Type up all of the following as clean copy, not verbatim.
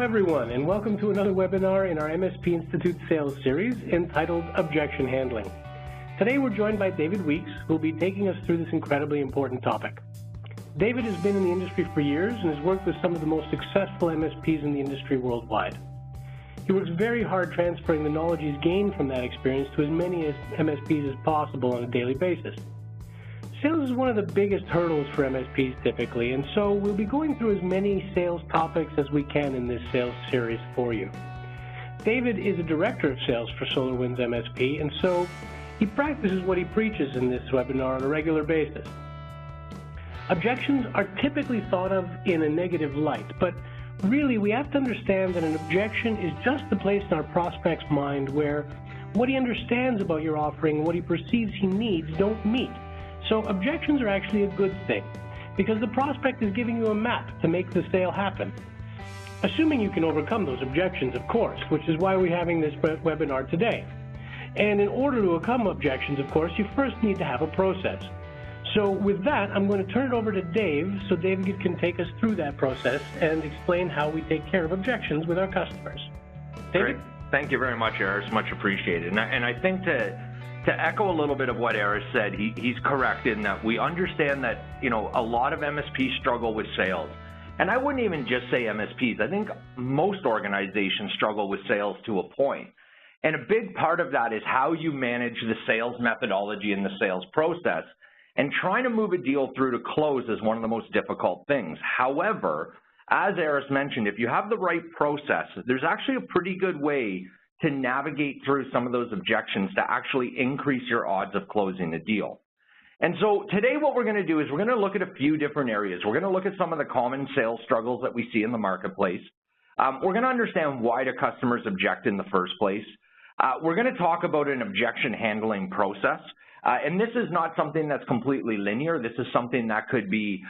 everyone, and welcome to another webinar in our MSP Institute Sales Series entitled Objection Handling. Today we're joined by David Weeks, who will be taking us through this incredibly important topic. David has been in the industry for years and has worked with some of the most successful MSPs in the industry worldwide. He works very hard transferring the knowledge he's gained from that experience to as many MSPs as possible on a daily basis. Sales is one of the biggest hurdles for MSPs typically, and so we'll be going through as many sales topics as we can in this sales series for you. David is a director of sales for SolarWinds MSP, and so he practices what he preaches in this webinar on a regular basis. Objections are typically thought of in a negative light, but really we have to understand that an objection is just the place in our prospect's mind where what he understands about your offering and what he perceives he needs don't meet. So objections are actually a good thing because the prospect is giving you a map to make the sale happen. Assuming you can overcome those objections, of course, which is why we're having this webinar today. And in order to overcome objections, of course, you first need to have a process. So with that, I'm going to turn it over to Dave so David can take us through that process and explain how we take care of objections with our customers. David? Great. Thank you very much, Eris. Much appreciated. And I think to echo a little bit of what Eris said, he's correct in that we understand that, a lot of MSPs struggle with sales. And I wouldn't even just say MSPs. I think most organizations struggle with sales to a point. And a big part of that is how you manage the sales methodology and the sales process. And trying to move a deal through to close is one of the most difficult things. However, as Eris mentioned, if you have the right process, there's actually a pretty good way to navigate through some of those objections to actually increase your odds of closing a deal. And so today what we're going to do is we're going to look at a few different areas. We're going to look at some of the common sales struggles that we see in the marketplace. We're going to understand why do customers object in the first place. We're going to talk about an objection handling process. And this is not something that's completely linear. This is something that could be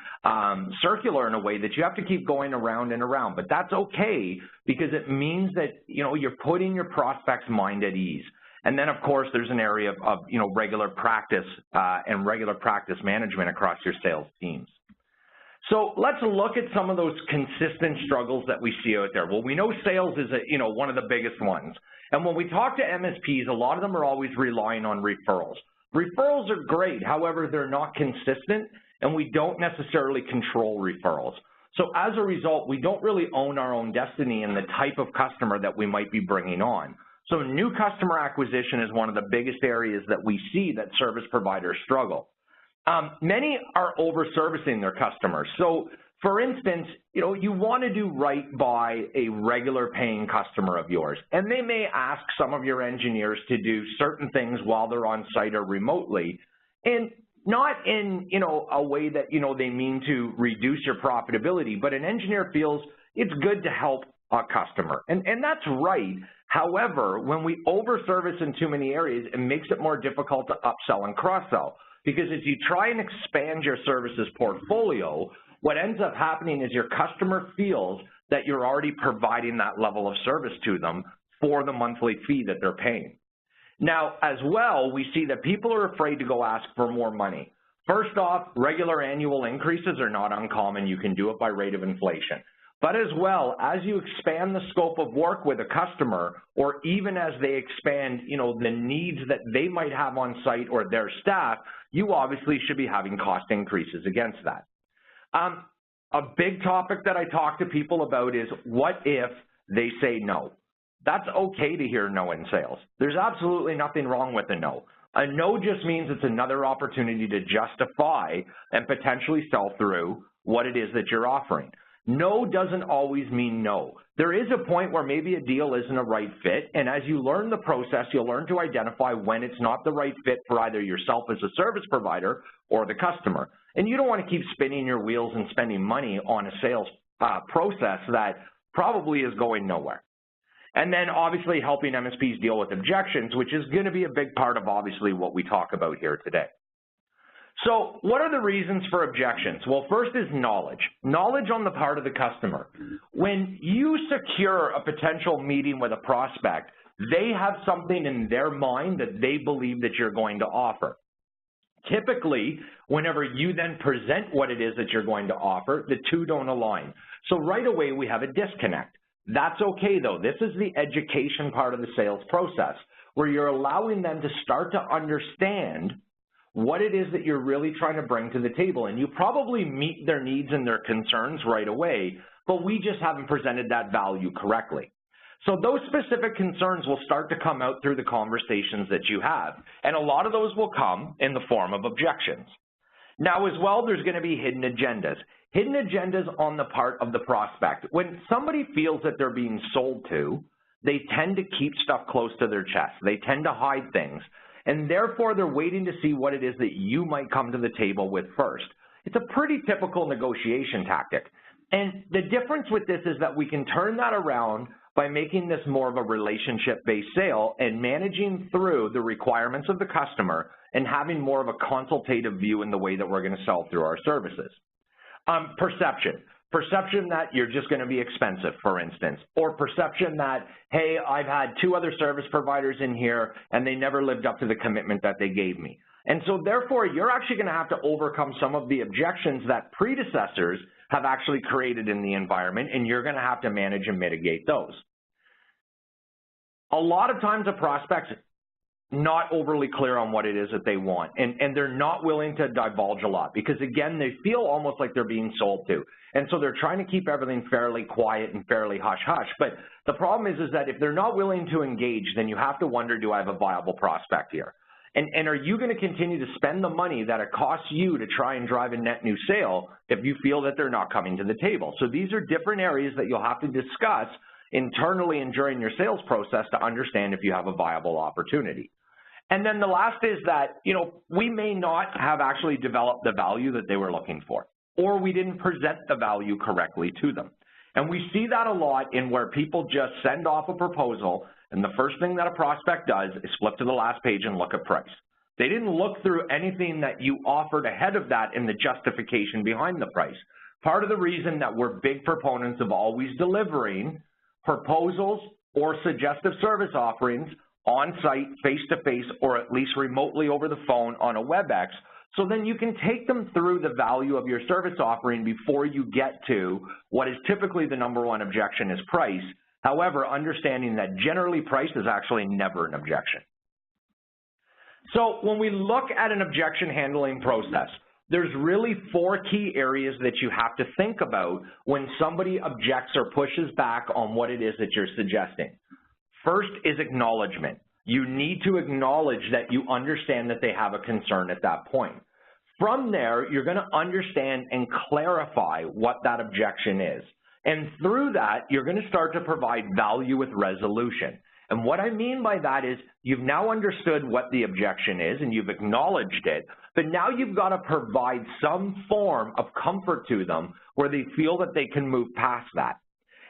circular in a way that you have to keep going around and around. But that's okay because it means that, you're putting your prospect's mind at ease. And then, of course, there's an area of regular practice and regular practice management across your sales teams. So let's look at some of those consistent struggles that we see out there. Well, we know sales is one of the biggest ones. And when we talk to MSPs, a lot of them are always relying on referrals. Referrals are great, however, they're not consistent, and we don't necessarily control referrals. So as a result, we don't really own our own destiny in the type of customer that we might be bringing on. So new customer acquisition is one of the biggest areas that we see that service providers struggle. Many are over-servicing their customers. So for instance, you want to do right by a regular paying customer of yours, and they may ask some of your engineers to do certain things while they're on site or remotely, and not in, a way that, they mean to reduce your profitability, but an engineer feels it's good to help a customer, and that's right. However, when we over-service in too many areas, it makes it more difficult to upsell and cross-sell, because as you try and expand your services portfolio, what ends up happening is your customer feels that you're already providing that level of service to them for the monthly fee that they're paying. Now, as well, we see that people are afraid to go ask for more money. First off, regular annual increases are not uncommon. You can do it by rate of inflation. But as well, as you expand the scope of work with a customer, or even as they expand, the needs that they might have on site or their staff, you obviously should be having cost increases against that. A big topic that I talk to people about is what if they say no? That's okay to hear no in sales. There's absolutely nothing wrong with a no. A no just means it's another opportunity to justify and potentially sell through what it is that you're offering. No doesn't always mean no. There is a point where maybe a deal isn't a right fit, and as you learn the process, you'll learn to identify when it's not the right fit for either yourself as a service provider or the customer. And you don't want to keep spinning your wheels and spending money on a sales process that probably is going nowhere. And then obviously helping MSPs deal with objections, which is going to be a big part of obviously what we talk about here today. So what are the reasons for objections? Well, first is knowledge. Knowledge on the part of the customer. When you secure a potential meeting with a prospect, they have something in their mind that they believe that you're going to offer. Typically, whenever you then present what it is that you're going to offer, the two don't align. So right away, we have a disconnect. That's okay though. This is the education part of the sales process where you're allowing them to start to understand what it is that you're really trying to bring to the table. And you probably meet their needs and their concerns right away, but we just haven't presented that value correctly. So those specific concerns will start to come out through the conversations that you have. And a lot of those will come in the form of objections. Now as well, there's going to be hidden agendas. Hidden agendas on the part of the prospect. When somebody feels that they're being sold to, they tend to keep stuff close to their chest. They tend to hide things. And therefore, they're waiting to see what it is that you might come to the table with first. It's a pretty typical negotiation tactic. And the difference with this is that we can turn that around by making this more of a relationship-based sale and managing through the requirements of the customer and having more of a consultative view in the way that we're going to sell through our services. Perception that you're just going to be expensive, for instance, or perception that, hey, I've had 2 other service providers in here and they never lived up to the commitment that they gave me. And so therefore, you're actually going to have to overcome some of the objections that predecessors have actually created in the environment, and you're going to have to manage and mitigate those. A lot of times a prospect's not overly clear on what it is that they want, and they're not willing to divulge a lot because, again, they feel almost like they're being sold to. And so they're trying to keep everything fairly quiet and fairly hush-hush. But the problem is that if they're not willing to engage, then you have to wonder, do I have a viable prospect here? And are you going to continue to spend the money that it costs you to try and drive a net new sale if you feel that they're not coming to the table? So these are different areas that you'll have to discuss internally and during your sales process to understand if you have a viable opportunity. And then the last is that, we may not have actually developed the value that they were looking for, or we didn't present the value correctly to them. And we see that a lot in where people just send off a proposal, and the first thing that a prospect does is flip to the last page and look at price. They didn't look through anything that you offered ahead of that in the justification behind the price. Part of the reason that we're big proponents of always delivering proposals or suggestive service offerings on-site, face-to-face, or at least remotely over the phone on a WebEx, so then you can take them through the value of your service offering before you get to what is typically the #1 objection is price. However, understanding that generally price is actually never an objection. So when we look at an objection handling process, there's really 4 key areas that you have to think about when somebody objects or pushes back on what it is that you're suggesting. First is acknowledgement. You need to acknowledge that you understand that they have a concern at that point. From there, you're going to understand and clarify what that objection is. And through that, you're going to start to provide value with resolution. And what I mean by that is you've now understood what the objection is and you've acknowledged it, but now you've got to provide some form of comfort to them where they feel that they can move past that.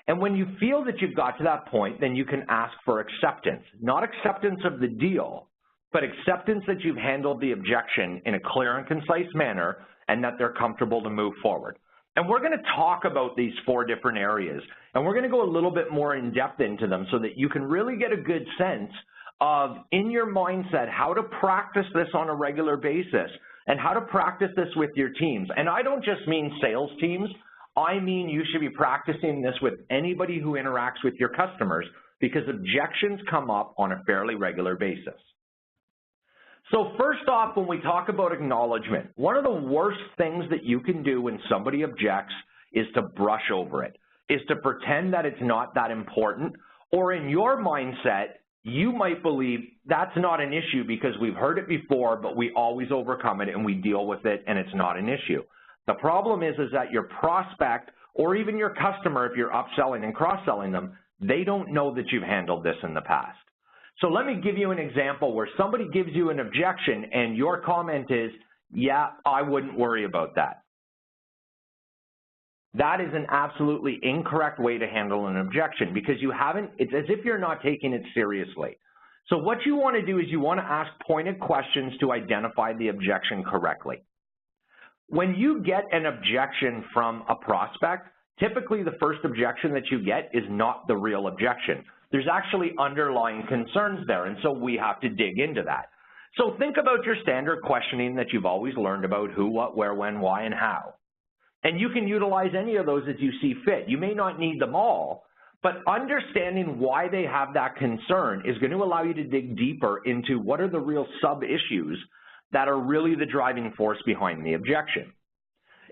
And when you feel that you've got to that point, then you can ask for acceptance, not acceptance of the deal, but acceptance that you've handled the objection in a clear and concise manner and that they're comfortable to move forward. And we're going to talk about these 4 different areas, and we're going to go a little bit more in depth into them so that you can really get a good sense of, in your mindset, how to practice this on a regular basis and how to practice this with your teams. And I don't just mean sales teams. I mean you should be practicing this with anybody who interacts with your customers because objections come up on a fairly regular basis. So first off, when we talk about acknowledgement, one of the worst things that you can do when somebody objects is to brush over it, is to pretend that it's not that important, or in your mindset, you might believe that's not an issue because we've heard it before, but we always overcome it and we deal with it and it's not an issue. The problem is that your prospect or even your customer, if you're upselling and cross-selling them, they don't know that you've handled this in the past. So let me give you an example where somebody gives you an objection and your comment is, yeah, I wouldn't worry about that. That is an absolutely incorrect way to handle an objection because you haven't, it's as if you're not taking it seriously. So what you want to do is you want to ask pointed questions to identify the objection correctly. When you get an objection from a prospect, typically the first objection that you get is not the real objection. There's actually underlying concerns there, and so we have to dig into that. So think about your standard questioning that you've always learned about who, what, where, when, why, and how. And you can utilize any of those as you see fit. You may not need them all, But understanding why they have that concern is going to allow you to dig deeper into what are the real sub-issues that are really the driving force behind the objection.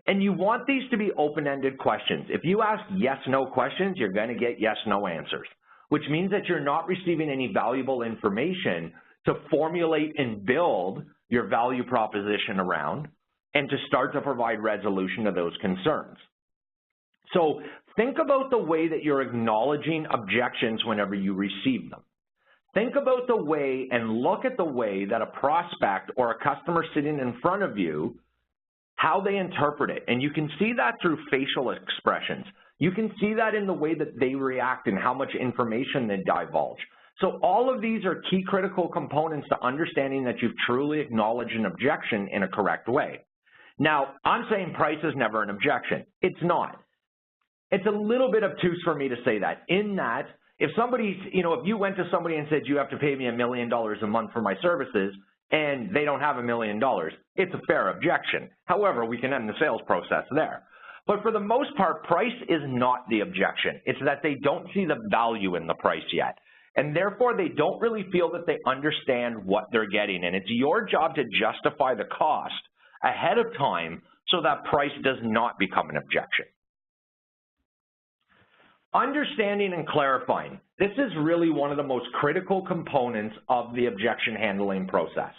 And you want these to be open-ended questions. If you ask yes-no questions, you're going to get yes-no answers, which means that you're not receiving any valuable information to formulate and build your value proposition around and to start to provide resolution to those concerns. So think about the way that you're acknowledging objections whenever you receive them. Think about the way and look at the way that a prospect or a customer sitting in front of you, how they interpret it. And you can see that through facial expressions. You can see that in the way that they react and how much information they divulge. So all of these are key critical components to understanding that you've truly acknowledged an objection in a correct way. Now, I'm saying price is never an objection. It's not. It's a little bit obtuse for me to say that, in that if somebody, if you went to somebody and said, you have to pay me $1 million a month for my services, and they don't have $1 million, it's a fair objection. However, we can end the sales process there. But for the most part, price is not the objection. It's that they don't see the value in the price yet. And therefore, they don't really feel that they understand what they're getting. And it's your job to justify the cost ahead of time so that price does not become an objection. Understanding and clarifying. This is really one of the most critical components of the objection handling process.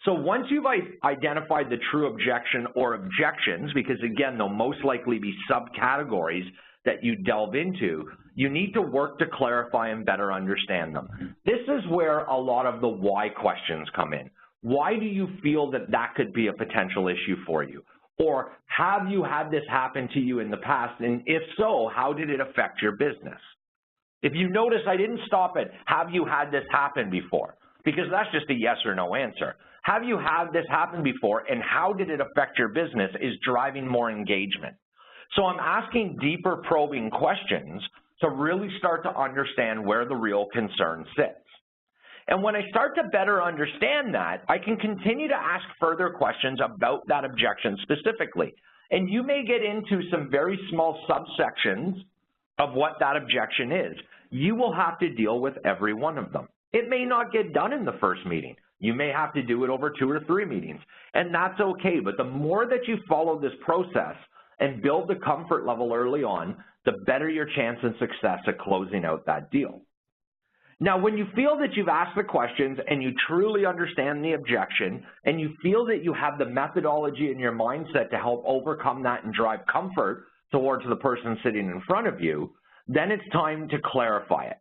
So once you've identified the true objection or objections, because again, there'll most likely be subcategories that you delve into, you need to work to clarify and better understand them. This is where a lot of the why questions come in. Why do you feel that that could be a potential issue for you? Or have you had this happen to you in the past? And if so, how did it affect your business? If you notice, I didn't stop at, have you had this happen before? Because that's just a yes or no answer. Have you had this happen before, and how did it affect your business is driving more engagement. So I'm asking deeper probing questions to really start to understand where the real concern sits. And when I start to better understand that, I can continue to ask further questions about that objection specifically. And you may get into some very small subsections of what that objection is. You will have to deal with every one of them. It may not get done in the first meeting. You may have to do it over 2 or 3 meetings, and that's okay. But the more that you follow this process and build the comfort level early on, the better your chance and success at closing out that deal. Now, when you feel that you've asked the questions and you truly understand the objection and you feel that you have the methodology in your mindset to help overcome that and drive comfort towards the person sitting in front of you, then it's time to clarify it,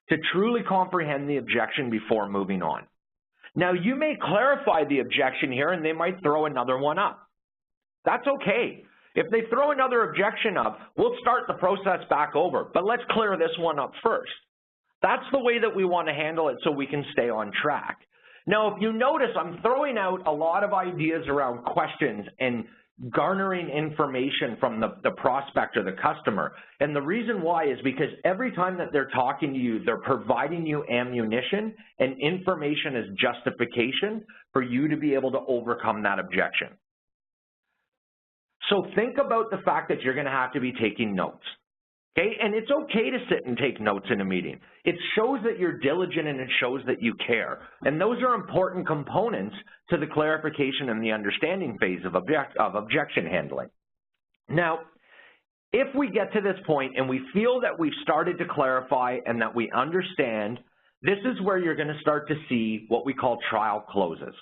to truly comprehend the objection before moving on. Now, you may clarify the objection here and they might throw another one up. That's okay. If they throw another objection up, we'll start the process back over, but let's clear this one up first. That's the way that we want to handle it so we can stay on track. Now, if you notice, I'm throwing out a lot of ideas around questions and garnering information from the prospect or the customer. And the reason why is because every time that they're talking to you, they're providing you ammunition and information as justification for you to be able to overcome that objection. So think about the fact that you're going to have to be taking notes. Okay, and it's okay to sit and take notes in a meeting. It shows that you're diligent and it shows that you care. And those are important components to the clarification and the understanding phase of objection handling. Now, if we get to this point and we feel that we've started to clarify and that we understand, this is where you're going to start to see what we call trial closes.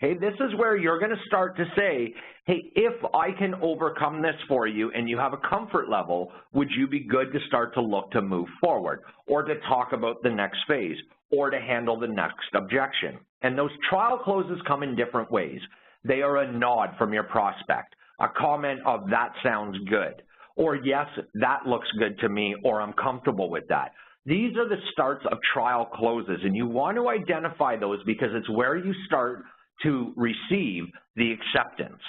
Okay, this is where you're going to start to say, hey, if I can overcome this for you and you have a comfort level, would you be good to start to look to move forward or to talk about the next phase or to handle the next objection? And those trial closes come in different ways. They are a nod from your prospect, a comment of that sounds good, or yes, that looks good to me, or I'm comfortable with that. These are the starts of trial closes, and you want to identify those because it's where you start to receive the acceptance.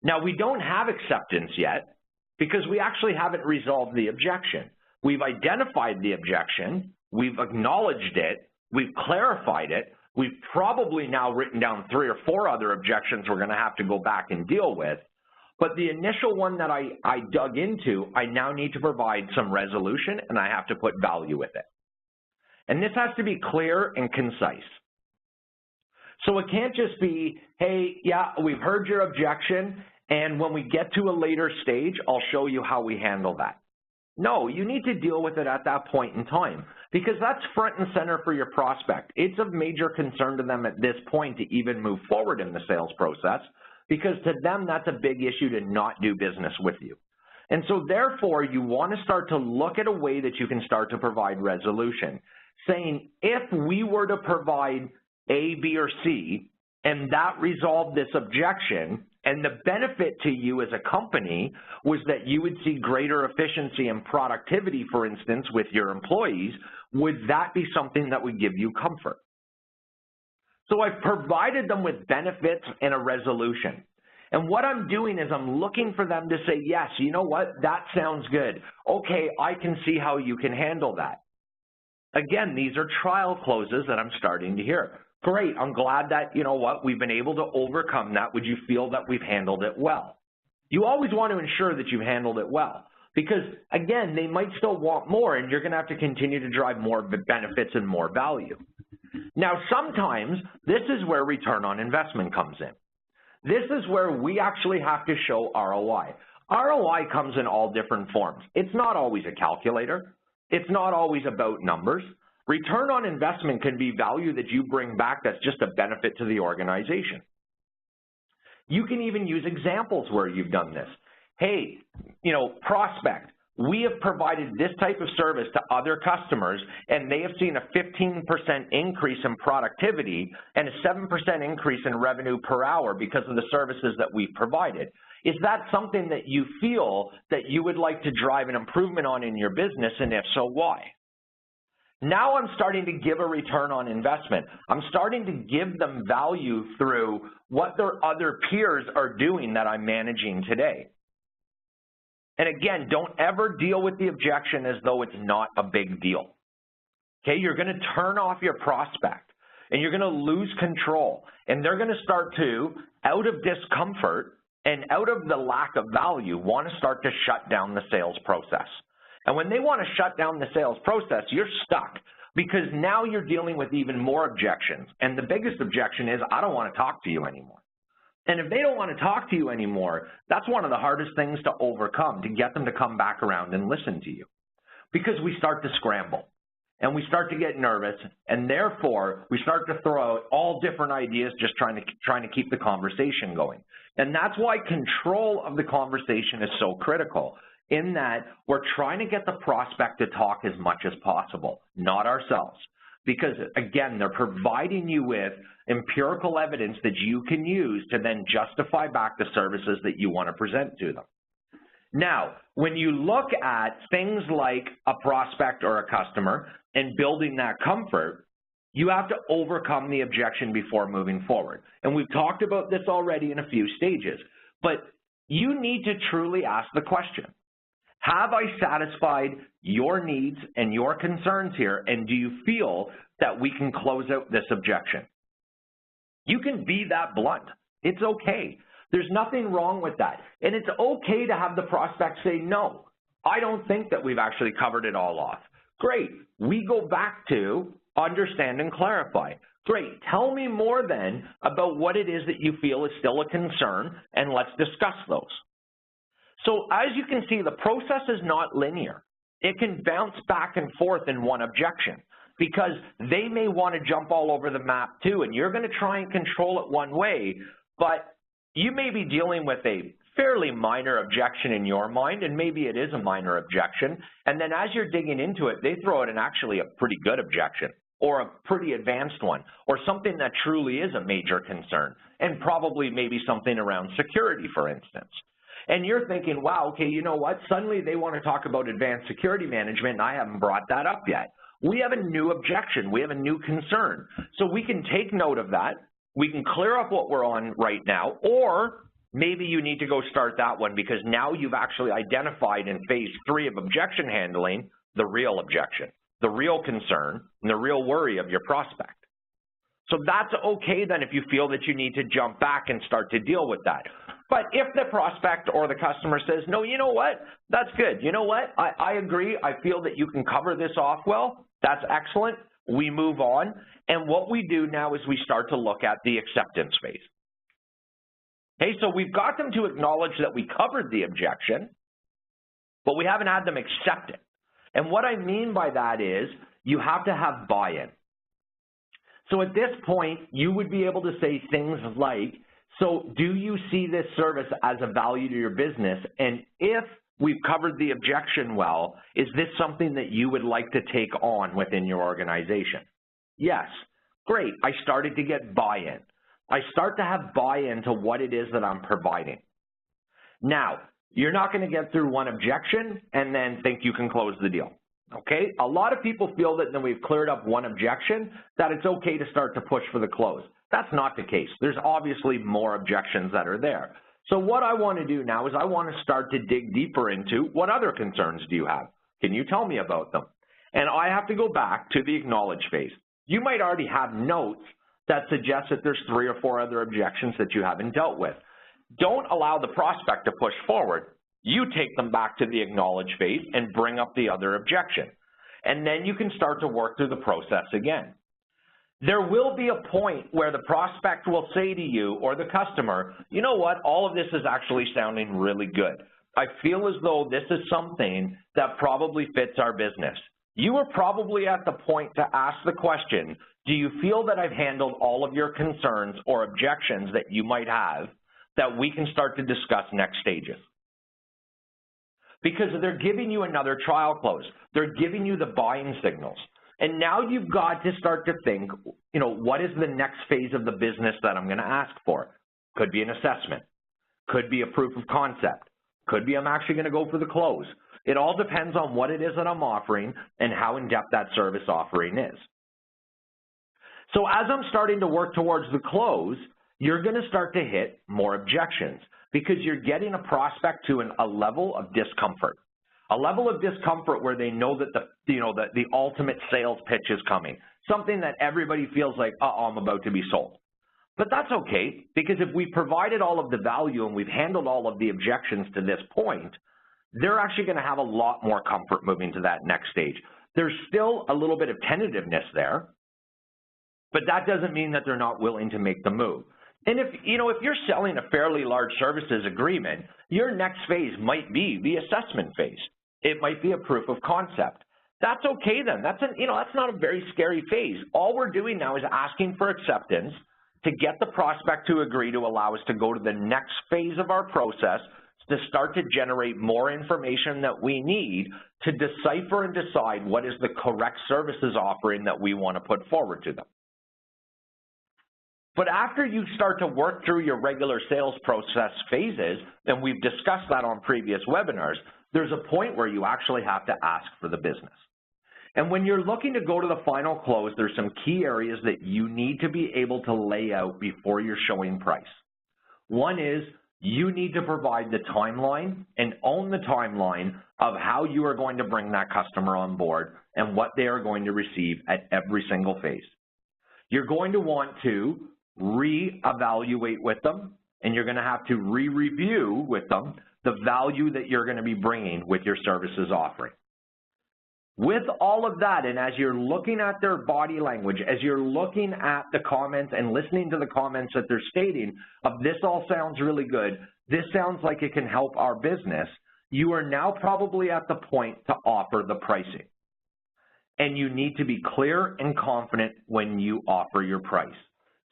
Now, we don't have acceptance yet because we actually haven't resolved the objection. We've identified the objection, we've acknowledged it, we've clarified it, we've probably now written down 3 or 4 other objections we're going to have to go back and deal with, But the initial one that I dug into, I now need to provide some resolution, and I have to put value with it. And this has to be clear and concise. So it can't just be, hey, yeah, we've heard your objection, and when we get to a later stage, I'll show you how we handle that. No, you need to deal with it at that point in time, because that's front and center for your prospect. It's of major concern to them at this point to even move forward in the sales process, because to them, that's a big issue to not do business with you. And so therefore, you want to start to look at a way that you can start to provide resolution, saying, if we were to provide A, B, or C, and that resolved this objection, and the benefit to you as a company was that you would see greater efficiency and productivity, for instance, with your employees, would that be something that would give you comfort? So I've provided them with benefits and a resolution. And what I'm doing is I'm looking for them to say, yes, you know what, that sounds good. Okay, I can see how you can handle that. Again, these are trial closes that I'm starting to hear. Great, I'm glad that, you know what, we've been able to overcome that. Would you feel that we've handled it well? You always want to ensure that you've handled it well, because again, they might still want more, and you're going to have to continue to drive more benefits and more value. Now, sometimes this is where return on investment comes in. This is where we actually have to show ROI. ROI comes in all different forms. It's not always a calculator. It's not always about numbers. Return on investment can be value that you bring back that's just a benefit to the organization. You can even use examples where you've done this. Hey, you know, prospect, we have provided this type of service to other customers, and they have seen a 15% increase in productivity and a 7% increase in revenue per hour because of the services that we've provided. Is that something that you feel that you would like to drive an improvement on in your business, and if so, why? Now I'm starting to give a return on investment. I'm starting to give them value through what their other peers are doing that I'm managing today. And again, don't ever deal with the objection as though it's not a big deal. Okay, you're going to turn off your prospect, and you're going to lose control, and they're going to start to, out of discomfort and out of the lack of value, want to start to shut down the sales process. And when they want to shut down the sales process, you're stuck, because now you're dealing with even more objections. And the biggest objection is, I don't want to talk to you anymore. And if they don't want to talk to you anymore, that's one of the hardest things to overcome, to get them to come back around and listen to you. Because we start to scramble, and we start to get nervous, and therefore we start to throw out all different ideas, just trying to keep the conversation going. And that's why control of the conversation is so critical, in that we're trying to get the prospect to talk as much as possible, not ourselves. Because again, they're providing you with empirical evidence that you can use to then justify back the services that you want to present to them. Now, when you look at things like a prospect or a customer and building that comfort, you have to overcome the objection before moving forward. And we've talked about this already in a few stages, but you need to truly ask the question, have I satisfied your needs and your concerns here, and do you feel that we can close out this objection? You can be that blunt. It's okay. There's nothing wrong with that. And it's okay to have the prospect say, no, I don't think that we've actually covered it all off. Great. We go back to understand and clarify. Great. Tell me more then about what it is that you feel is still a concern, and let's discuss those. So as you can see, the process is not linear. It can bounce back and forth in one objection, because they may want to jump all over the map too, and you're going to try and control it one way, but you may be dealing with a fairly minor objection in your mind, and maybe it is a minor objection, and then as you're digging into it, they throw out actually a pretty good objection, or a pretty advanced one, or something that truly is a major concern, and probably maybe something around security, for instance. And you're thinking, wow, okay, you know what? Suddenly they want to talk about advanced security management, and I haven't brought that up yet. We have a new objection. We have a new concern. So we can take note of that. We can clear up what we're on right now, or maybe you need to go start that one, because now you've actually identified in phase 3 of objection handling the real objection, the real concern, and the real worry of your prospect. So that's okay then if you feel that you need to jump back and start to deal with that. But if the prospect or the customer says, no, you know what, that's good. You know what, I agree. I feel that you can cover this off well. That's excellent. We move on. And what we do now is we start to look at the acceptance phase. Okay, so we've got them to acknowledge that we covered the objection, but we haven't had them accept it. And what I mean by that is you have to have buy-in. So at this point, you would be able to say things like, so do you see this service as a value to your business? And if we've covered the objection well, is this something that you would like to take on within your organization? Yes. Great. I started to get buy-in. I start to have buy-in to what it is that I'm providing. Now, you're not going to get through one objection and then think you can close the deal. Okay? A lot of people feel that when we've cleared up one objection, that it's okay to start to push for the close. That's not the case. There's obviously more objections that are there. So what I want to do now is I want to start to dig deeper into what other concerns do you have? Can you tell me about them? And I have to go back to the acknowledge phase. You might already have notes that suggest that there's 3 or 4 other objections that you haven't dealt with. Don't allow the prospect to push forward. You take them back to the acknowledge phase and bring up the other objection. And then you can start to work through the process again. There will be a point where the prospect will say to you or the customer, you know what, all of this is actually sounding really good. I feel as though this is something that probably fits our business. You are probably at the point to ask the question, do you feel that I've handled all of your concerns or objections that you might have that we can start to discuss next stages? Because they're giving you another trial close. They're giving you the buying signals. And now you've got to start to think, you know, what is the next phase of the business that I'm going to ask for? Could be an assessment. Could be a proof of concept. Could be I'm actually going to go for the close. It all depends on what it is that I'm offering and how in-depth that service offering is. So as I'm starting to work towards the close, you're going to start to hit more objections because you're getting a prospect to a level of discomfort. A level of discomfort where they know that the ultimate sales pitch is coming, something that everybody feels like, I'm about to be sold. But that's okay, because if we provided all of the value and we've handled all of the objections to this point, they're actually going to have a lot more comfort moving to that next stage. There's still a little bit of tentativeness there, but that doesn't mean that they're not willing to make the move. And if you're selling a fairly large services agreement, your next phase might be the assessment phase. It might be a proof of concept. That's okay then. That's not a very scary phase. All we're doing now is asking for acceptance to get the prospect to agree to allow us to go to the next phase of our process to start to generate more information that we need to decipher and decide what is the correct services offering that we want to put forward to them. But after you start to work through your regular sales process phases, and we've discussed that on previous webinars, there's a point where you actually have to ask for the business. And when you're looking to go to the final close, there's some key areas that you need to be able to lay out before you're showing price. One is you need to provide the timeline and own the timeline of how you are going to bring that customer on board and what they are going to receive at every single phase. You're going to want to re-evaluate with them, and you're going to have to re-review with them the value that you're going to be bringing with your services offering. With all of that, and as you're looking at their body language, as you're looking at the comments and listening to the comments that they're stating of this all sounds really good, this sounds like it can help our business, you are now probably at the point to offer the pricing. And you need to be clear and confident when you offer your price.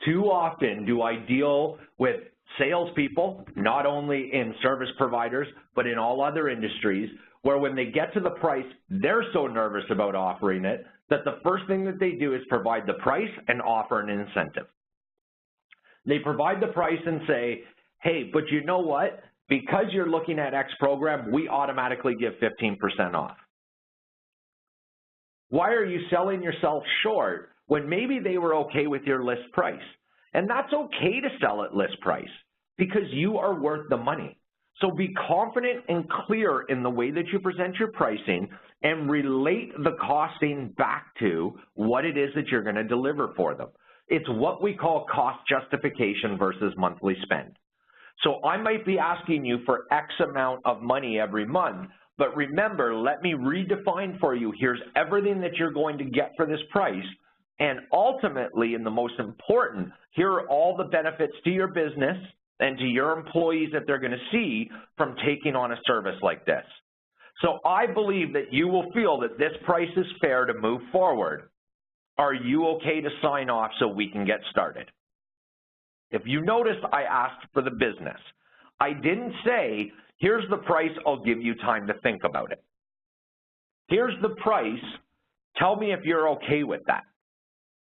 Too often do I deal with salespeople, not only in service providers, but in all other industries, where when they get to the price, they're so nervous about offering it that the first thing that they do is provide the price and offer an incentive. They provide the price and say, hey, but you know what? Because you're looking at X program, we automatically give 15% off. Why are you selling yourself short when maybe they were okay with your list price? And that's okay to sell at list price because you are worth the money. So be confident and clear in the way that you present your pricing and relate the costing back to what it is that you're going to deliver for them. It's what we call cost justification versus monthly spend. So I might be asking you for X amount of money every month, but remember, let me redefine for you, here's everything that you're going to get for this price, and ultimately, and the most important, here are all the benefits to your business and to your employees that they're going to see from taking on a service like this. So I believe that you will feel that this price is fair to move forward. Are you okay to sign off so we can get started? If you noticed, I asked for the business. I didn't say, here's the price, I'll give you time to think about it. Here's the price, tell me if you're okay with that.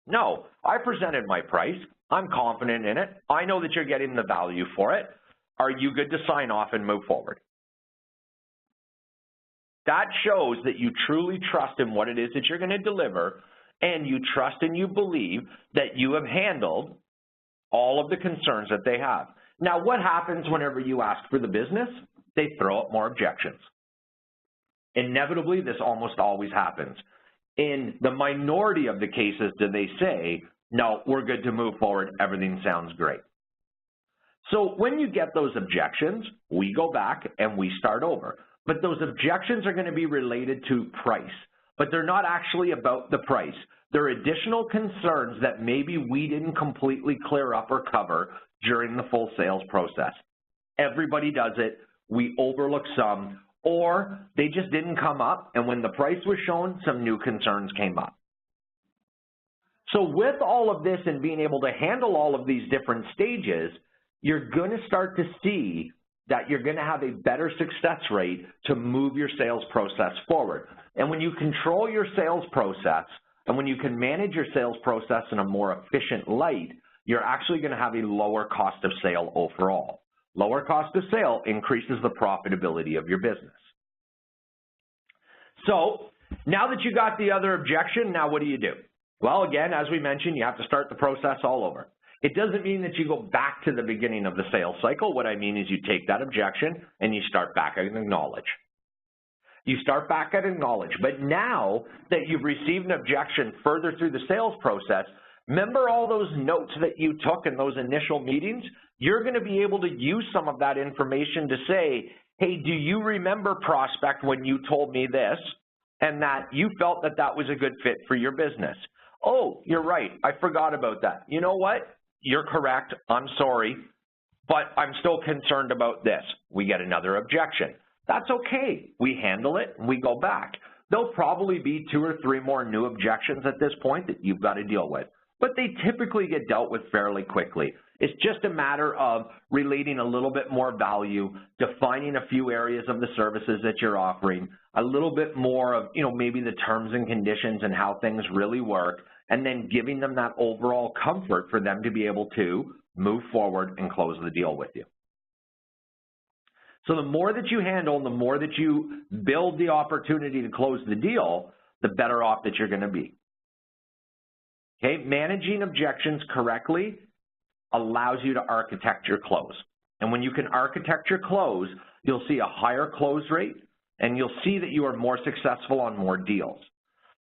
No, I presented my price. I'm confident in it. I know that you're getting the value for it. Are you good to sign off and move forward? That shows that you truly trust in what it is that you're going to deliver, and you trust and you believe that you have handled all of the concerns that they have. Now, what happens whenever you ask for the business? They throw up more objections. Inevitably, this almost always happens. In the minority of the cases, do they say, no, we're good to move forward, everything sounds great. So when you get those objections, we go back and we start over. But those objections are going to be related to price, but they're not actually about the price. They're additional concerns that maybe we didn't completely clear up or cover during the full sales process. Everybody does it. We overlook some, or they just didn't come up, and when the price was shown, some new concerns came up. So with all of this and being able to handle all of these different stages, you're going to start to see that you're going to have a better success rate to move your sales process forward. And when you control your sales process, and when you can manage your sales process in a more efficient light, you're actually going to have a lower cost of sale overall. Lower cost of sale increases the profitability of your business. So now that you got the other objection, now what do you do? Well, again, as we mentioned, you have to start the process all over. It doesn't mean that you go back to the beginning of the sales cycle. What I mean is you take that objection and you start back at acknowledge. You start back at acknowledge. But now that you've received an objection further through the sales process, remember all those notes that you took in those initial meetings? You're going to be able to use some of that information to say, hey, do you remember, prospect, when you told me this and that you felt that that was a good fit for your business? Oh, you're right. I forgot about that. You know what? You're correct. I'm sorry, but I'm still concerned about this. We get another objection. That's okay. We handle it and we go back. There'll probably be 2 or 3 more new objections at this point that you've got to deal with, but they typically get dealt with fairly quickly. It's just a matter of relating a little bit more value, defining a few areas of the services that you're offering, a little bit more of, maybe the terms and conditions and how things really work, and then giving them that overall comfort for them to be able to move forward and close the deal with you. So the more that you handle, the more that you build the opportunity to close the deal, the better off that you're going to be. Okay, managing objections correctly allows you to architect your close. And when you can architect your close, you'll see a higher close rate, and you'll see that you are more successful on more deals.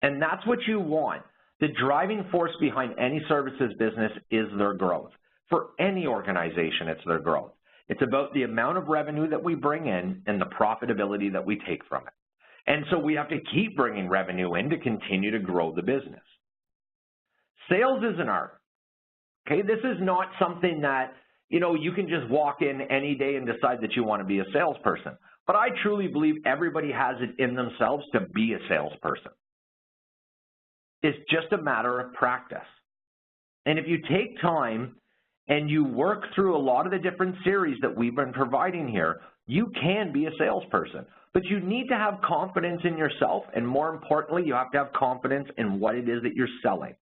And that's what you want. The driving force behind any services business is their growth. For any organization, it's their growth. It's about the amount of revenue that we bring in and the profitability that we take from it. And so we have to keep bringing revenue in to continue to grow the business. Sales is an art. Okay, this is not something that, you can just walk in any day and decide that you want to be a salesperson. But I truly believe everybody has it in themselves to be a salesperson. It's just a matter of practice. And if you take time and you work through a lot of the different series that we've been providing here, you can be a salesperson. But you need to have confidence in yourself, and more importantly, you have to have confidence in what it is that you're selling.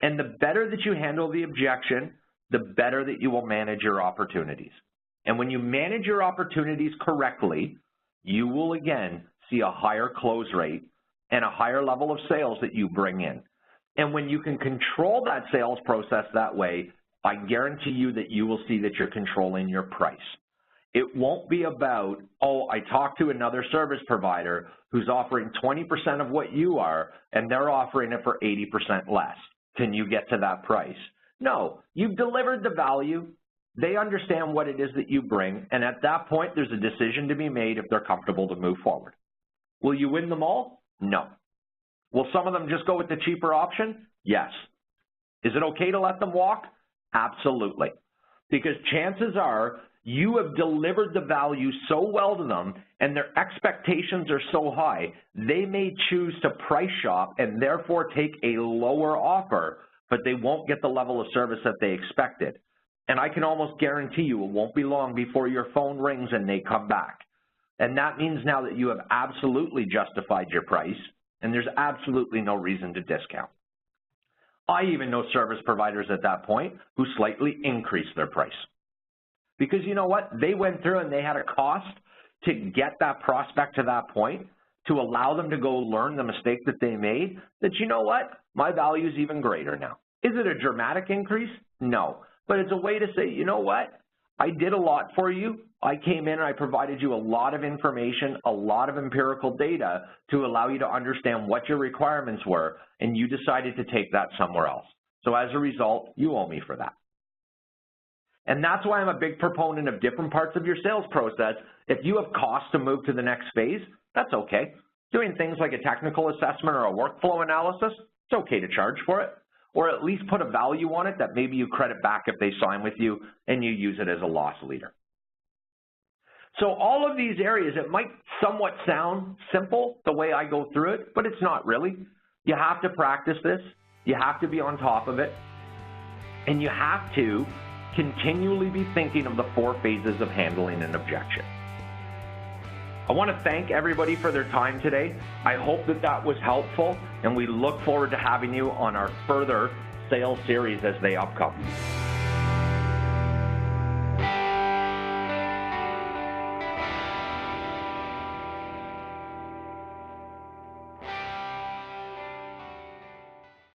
And the better that you handle the objection, the better that you will manage your opportunities. And when you manage your opportunities correctly, you will again see a higher close rate and a higher level of sales that you bring in. And when you can control that sales process that way, I guarantee you that you will see that you're controlling your price. It won't be about, oh, I talked to another service provider who's offering 20% of what you are, and they're offering it for 80% less. Can you get to that price? No, you've delivered the value. They understand what it is that you bring, and at that point, there's a decision to be made if they're comfortable to move forward. Will you win them all? No. Will some of them just go with the cheaper option? Yes. Is it okay to let them walk? Absolutely. Because chances are you have delivered the value so well to them and their expectations are so high, they may choose to price shop and therefore take a lower offer, but they won't get the level of service that they expected. And I can almost guarantee you it won't be long before your phone rings and they come back. And that means now that you have absolutely justified your price and there's absolutely no reason to discount. I even know service providers at that point who slightly increase their price. Because you know what? They went through and they had a cost to get that prospect to that point, to allow them to go learn the mistake that they made, that you know what? My value is even greater now. Is it a dramatic increase? No. But it's a way to say, you know what? I did a lot for you. I came in and I provided you a lot of information, a lot of empirical data to allow you to understand what your requirements were, and you decided to take that somewhere else. So as a result, you owe me for that. And that's why I'm a big proponent of different parts of your sales process. If you have costs to move to the next phase, that's okay. Doing things like a technical assessment or a workflow analysis, it's okay to charge for it, or at least put a value on it that maybe you credit back if they sign with you and you use it as a loss leader. So all of these areas, it might somewhat sound simple the way I go through it, but it's not really. You have to practice this, you have to be on top of it, and you have to continually be thinking of the 4 phases of handling an objection. I want to thank everybody for their time today. I hope that that was helpful, and we look forward to having you on our further sales series as they upcome.